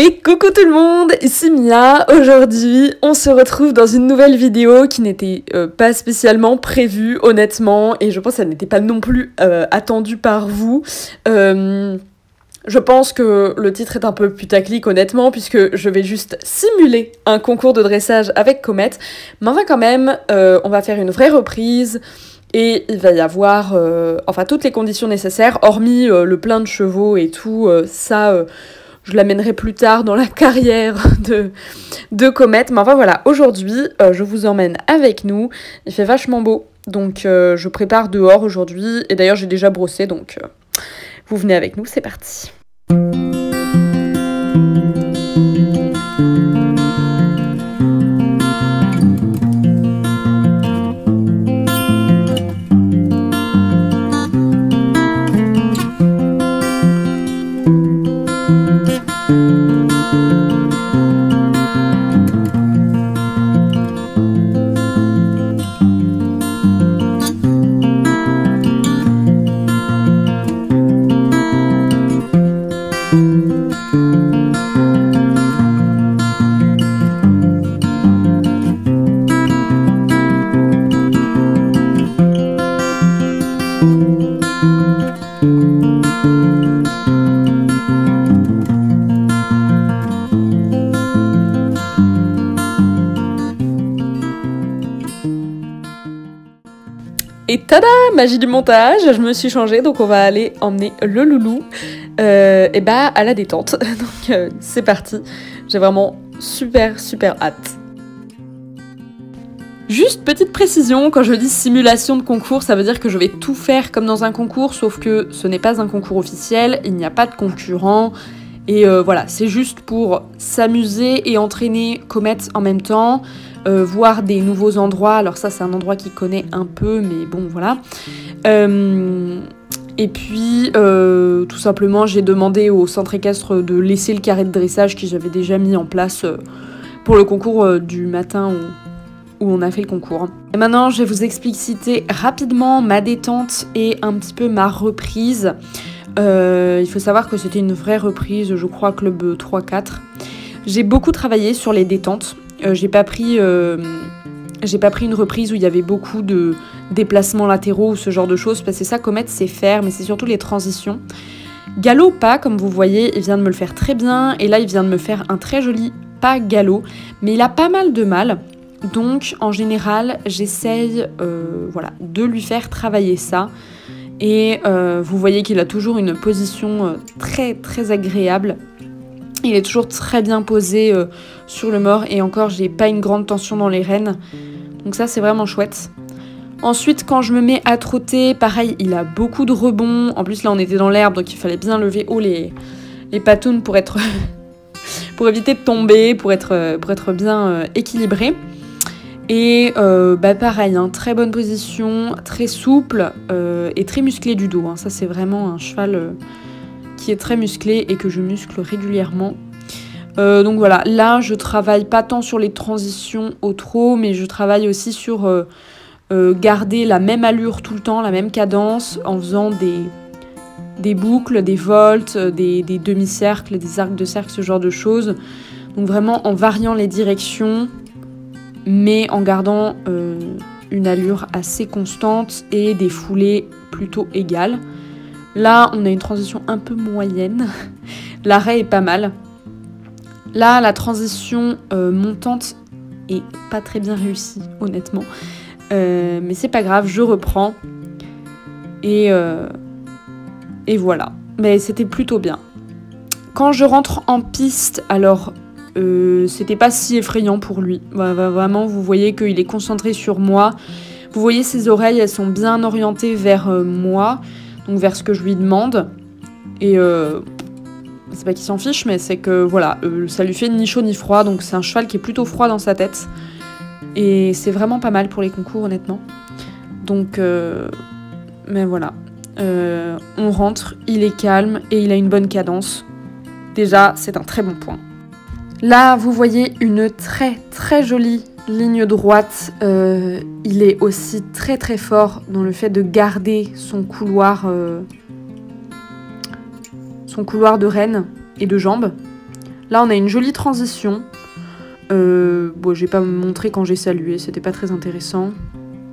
Et coucou tout le monde, ici Mia. Aujourd'hui, on se retrouve dans une nouvelle vidéo qui n'était pas spécialement prévue, honnêtement, et je pense qu'elle n'était pas non plus attendue par vous. Je pense que le titre est un peu putaclic, honnêtement, puisque je vais juste simuler un concours de dressage avec Comet, mais enfin quand même, on va faire une vraie reprise. Et il va y avoir toutes les conditions nécessaires, hormis le plein de chevaux et tout, je l'amènerai plus tard dans la carrière de Comet. Mais enfin voilà, aujourd'hui, je vous emmène avec nous. Il fait vachement beau, donc je prépare dehors aujourd'hui. Et d'ailleurs, j'ai déjà brossé, donc vous venez avec nous, c'est parti. Et tada, magie du montage, je me suis changée, donc on va aller emmener le loulou à la détente. Donc c'est parti, j'ai vraiment super hâte. Juste petite précision, quand je dis simulation de concours, ça veut dire que je vais tout faire comme dans un concours, sauf que ce n'est pas un concours officiel, il n'y a pas de concurrents, et voilà, c'est juste pour s'amuser et entraîner Comet en même temps. Voir des nouveaux endroits, alors ça c'est un endroit qu'il connaît un peu, mais bon voilà. Et puis tout simplement j'ai demandé au centre équestre de laisser le carré de dressage que j'avais déjà mis en place pour le concours du matin où on a fait le concours. Et maintenant je vais vous expliciter rapidement ma détente et un petit peu ma reprise. Il faut savoir que c'était une vraie reprise, je crois club 3-4. J'ai beaucoup travaillé sur les détentes. J'ai pas pris une reprise où il y avait beaucoup de déplacements latéraux ou ce genre de choses, parce que ça, Comet sait faire, mais c'est surtout les transitions. Galop pas, comme vous voyez, il vient de me le faire très bien, et là il vient de me faire un très joli pas galop, mais il a pas mal de mal, donc en général j'essaye de lui faire travailler ça, et vous voyez qu'il a toujours une position très agréable. Il est toujours très bien posé sur le mors, et encore j'ai pas une grande tension dans les rênes, donc ça c'est vraiment chouette. Ensuite quand je me mets à trotter, pareil il a beaucoup de rebonds, en plus là on était dans l'herbe donc il fallait bien lever haut les patounes pour être pour éviter de tomber, pour être bien équilibré. Et pareil, hein, très bonne position, très souple et très musclé du dos, hein. Ça c'est vraiment un cheval qui est très musclé et que je muscle régulièrement. Donc voilà, là je travaille pas tant sur les transitions au trot, mais je travaille aussi sur garder la même allure tout le temps, la même cadence, en faisant des boucles, des volts, des demi-cercles, des arcs de cercle, ce genre de choses. Donc vraiment en variant les directions, mais en gardant une allure assez constante et des foulées plutôt égales. Là, on a une transition un peu moyenne. L'arrêt est pas mal. Là, la transition montante est pas très bien réussie, honnêtement. Mais c'est pas grave, je reprends. Et voilà. Mais c'était plutôt bien. Quand je rentre en piste, alors c'était pas si effrayant pour lui. Vraiment, vous voyez qu'il est concentré sur moi. Vous voyez ses oreilles, elles sont bien orientées vers moi. Donc vers ce que je lui demande, et c'est pas qu'il s'en fiche, mais c'est que voilà, ça lui fait ni chaud ni froid, donc c'est un cheval qui est plutôt froid dans sa tête, et c'est vraiment pas mal pour les concours honnêtement. Donc mais voilà, on rentre, il est calme et il a une bonne cadence, déjà c'est un très bon point. Là vous voyez une très jolie ligne droite, il est aussi très fort dans le fait de garder son couloir de rêne et de jambes. Là, on a une jolie transition. Bon, je vais pas me montrer quand j'ai salué, c'était pas très intéressant.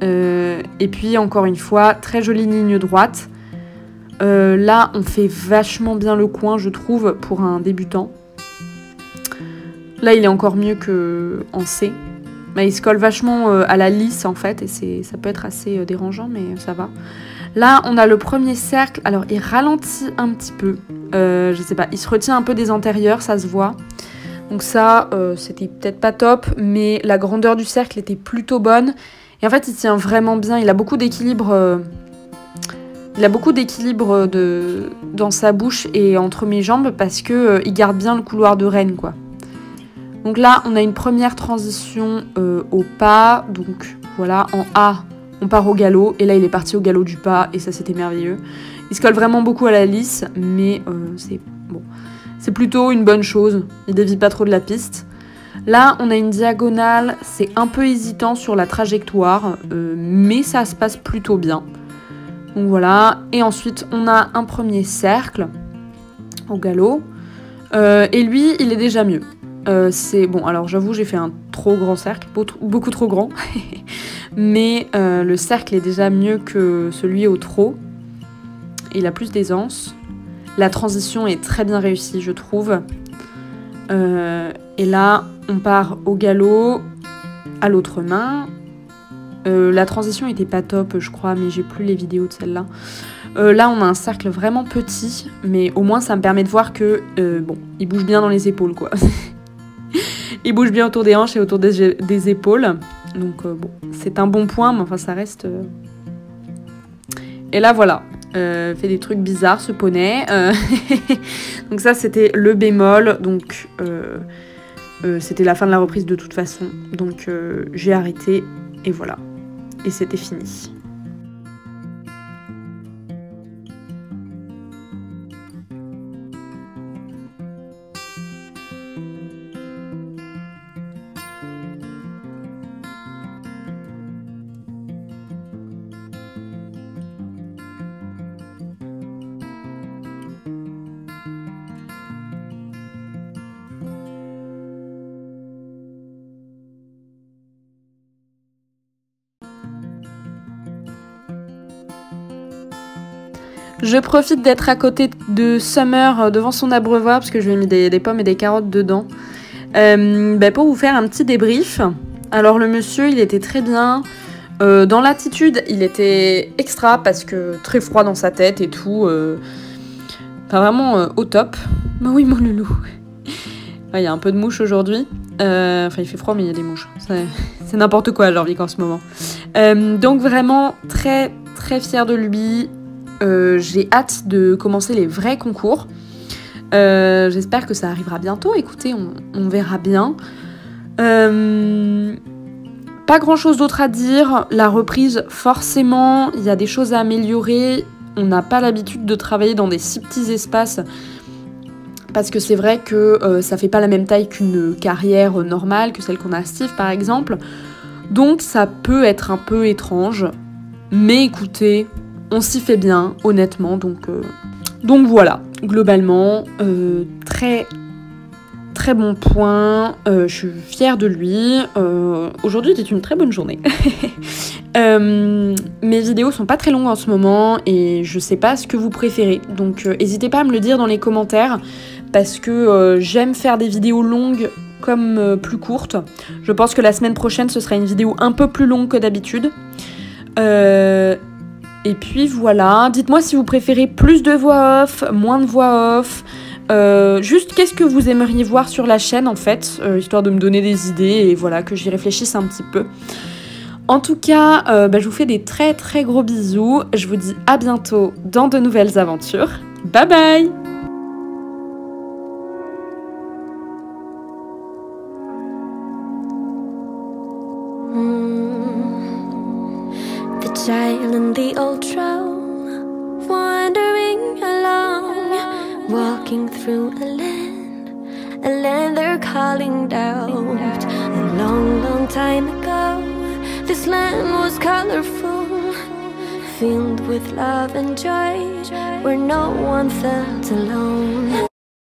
Et puis, encore une fois, très jolie ligne droite. Là, on fait vachement bien le coin, je trouve, pour un débutant. Là, il est encore mieux qu'en C. Mais il se colle vachement à la lisse, en fait, et ça peut être assez dérangeant, mais ça va. Là, on a le premier cercle. Alors, il ralentit un petit peu. Je sais pas, il se retient un peu des antérieurs, ça se voit. Donc ça, c'était peut-être pas top, mais la grandeur du cercle était plutôt bonne. Et en fait, il tient vraiment bien. Il a beaucoup d'équilibre. Il a beaucoup d'équilibre dans sa bouche et entre mes jambes parce que il garde bien le couloir de reine, quoi. Donc là, on a une première transition au pas. Donc voilà, en A, on part au galop. Et là, il est parti au galop du pas et ça, c'était merveilleux. Il se colle vraiment beaucoup à la lisse, mais c'est bon. C'est plutôt une bonne chose. Il dévie pas trop de la piste. Là, on a une diagonale. C'est un peu hésitant sur la trajectoire, mais ça se passe plutôt bien. Donc voilà. Et ensuite, on a un premier cercle au galop. Et lui, il est déjà mieux. C'est bon, alors j'avoue, j'ai fait un trop grand cercle, beaucoup trop grand. Mais le cercle est déjà mieux que celui au trot. Il a plus d'aisance. La transition est très bien réussie, je trouve. Et là, on part au galop à l'autre main. La transition était pas top, je crois, mais j'ai plus les vidéos de celle-là. Là, on a un cercle vraiment petit, mais au moins, ça me permet de voir que, bon, il bouge bien dans les épaules, quoi. Il bouge bien autour des hanches et autour des épaules. Donc, bon, c'est un bon point, mais enfin, ça reste... Et là, voilà. Fait des trucs bizarres, ce poney. Donc ça, c'était le bémol. Donc, c'était la fin de la reprise de toute façon. Donc, j'ai arrêté. Et voilà. Et c'était fini. Je profite d'être à côté de Summer devant son abreuvoir parce que je lui ai mis des pommes et des carottes dedans pour vous faire un petit débrief. Alors le monsieur, il était très bien. Dans l'attitude, il était extra parce que très froid dans sa tête et tout. Enfin vraiment au top. Bah oui, mon loulou. Il y a un peu de mouche aujourd'hui. Enfin, il fait froid, mais il y a des mouches. C'est n'importe quoi, j'ai envie qu'en ce moment. Donc vraiment très très fière de lui. J'ai hâte de commencer les vrais concours. J'espère que ça arrivera bientôt. Écoutez, on verra bien. Pas grand chose d'autre à dire. La reprise, forcément, il y a des choses à améliorer. On n'a pas l'habitude de travailler dans des si petits espaces. Parce que c'est vrai que ça fait pas la même taille qu'une carrière normale, que celle qu'on a à Steve par exemple. Donc ça peut être un peu étrange. Mais écoutez... On s'y fait bien, honnêtement, donc voilà, globalement, très très bon point, je suis fière de lui, aujourd'hui c'était une très bonne journée. Mes vidéos sont pas très longues en ce moment et je sais pas ce que vous préférez, donc n'hésitez pas à me le dire dans les commentaires, parce que j'aime faire des vidéos longues comme plus courtes. Je pense que la semaine prochaine ce sera une vidéo un peu plus longue que d'habitude. Et puis voilà, dites-moi si vous préférez plus de voix off, moins de voix off, juste qu'est-ce que vous aimeriez voir sur la chaîne en fait, histoire de me donner des idées et voilà, que j'y réfléchisse un petit peu. En tout cas, je vous fais des très très gros bisous, je vous dis à bientôt dans de nouvelles aventures, bye bye! Child in the old throne, wandering along, walking through a land they're calling down. A long, long time ago, this land was colorful, filled with love and joy, where no one felt alone.